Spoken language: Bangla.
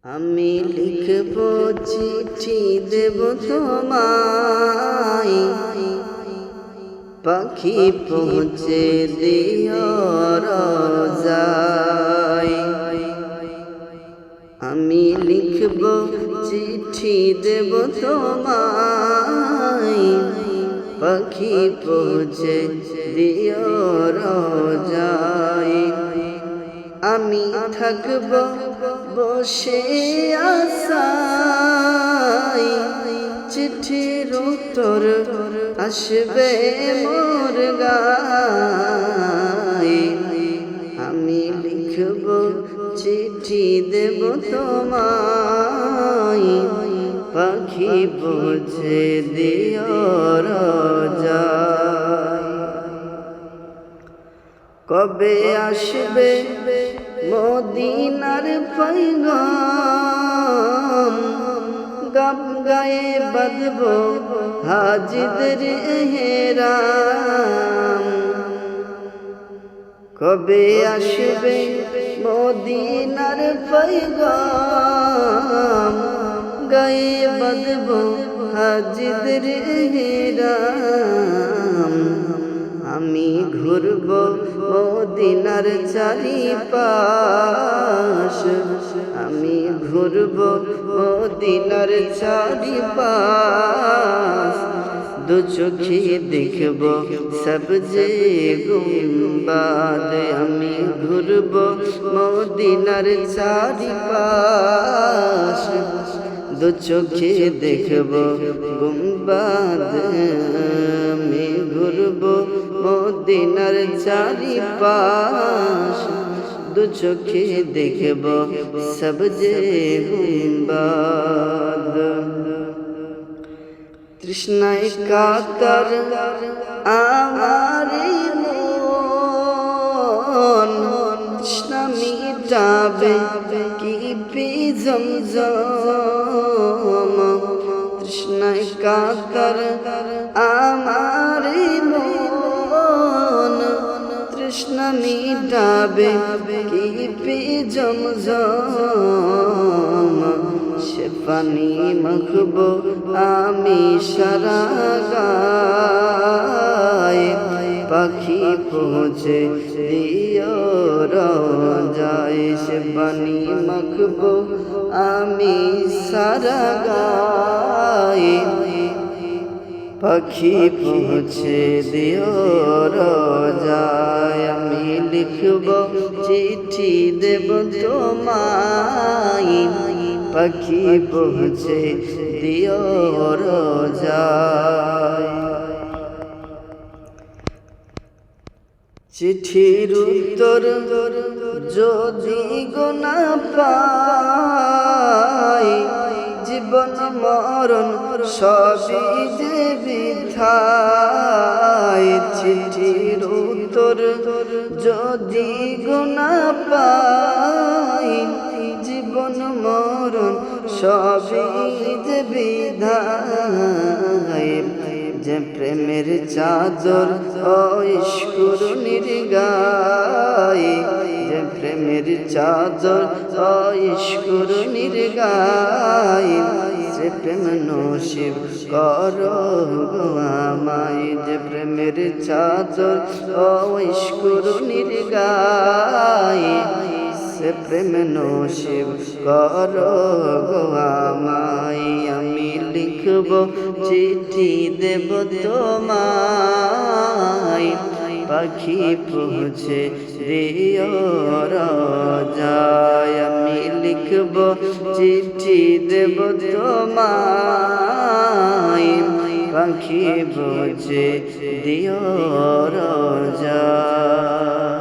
আমি লিখব চিঠি দেব তোমায়, পাখি পৌঁছে দিও রোজায়। আমি লিখব চিঠি দেব তোমায়, পাখি পৌঁছে দিও রোজায়। আমি থাকব বসে আশায়, চিঠির উত্তর আসবে মোর গায়ে। আমি লিখব চিঠি দেব তোমায়, পাখি পৌঁছে দিও রোজায়। কবে আসবে মদিনার পয়গাম, গাম গায়ে বাঁধব হাজিদের এহরাম। কবে আসবে মদিনার পয়গাম, গায়ে বাঁধব হাজিদের এহরাম। আমি ঘুরব মদিনার চারিপাশ, আমি ঘুরব মদিনার চারিপাশ। দু চোখে দেখব সবজে গুম্বাদ, আমি ঘুরব মদিনার চারিপাশ। দু চোখে দেখব গুম্বাদ, আমি ঘুরব মদিনার চারিপাশ। দু চোখে দেখব সবজে গুম্বাদ। তৃষ্ণায় কাতর আমার মন, তৃষ্ণা মিটাবে কি পি জমজম। তৃষ্ণায় কাতর আমার মন, তৃষ্ণা মিটাবে কি পি জমজম। সে পানি মাখব আমি সারা গায়ে, পাখি পৌঁছে দিও রোজায়। সে পানি মাখব আমি সারা গায়ে, পাখি পৌঁছে দিও রোজায়। আমি লিখব চিঠি দেব তোমায়, পাখি পৌঁছে দিও রোজায়। চিঠির উত্তর যদি গো না পাই, জীবন মরণ সবই যে বৃথায়। চিঠির উত্তর যদি গো না পাই, জীবন মরণ সবই যে বিধায়। যে প্রেমের চাদর ইশকুরনির গায়ে, যে প্রেমের চাদর ইশকুরনির গায়ে। যে প্রেম নসিব করো গো আমায়, যে প্রেমের চাদর ইশকুরনির গায়ে। সে প্রেম নসিব করো গো আমায়। আমি লিখব চিঠি দেব তোমায়, পাখি পৌঁছে দিও রোজায়। আমি লিখব চিঠি দেব তোমায়, পাখি পৌঁছে দিও রোজায়।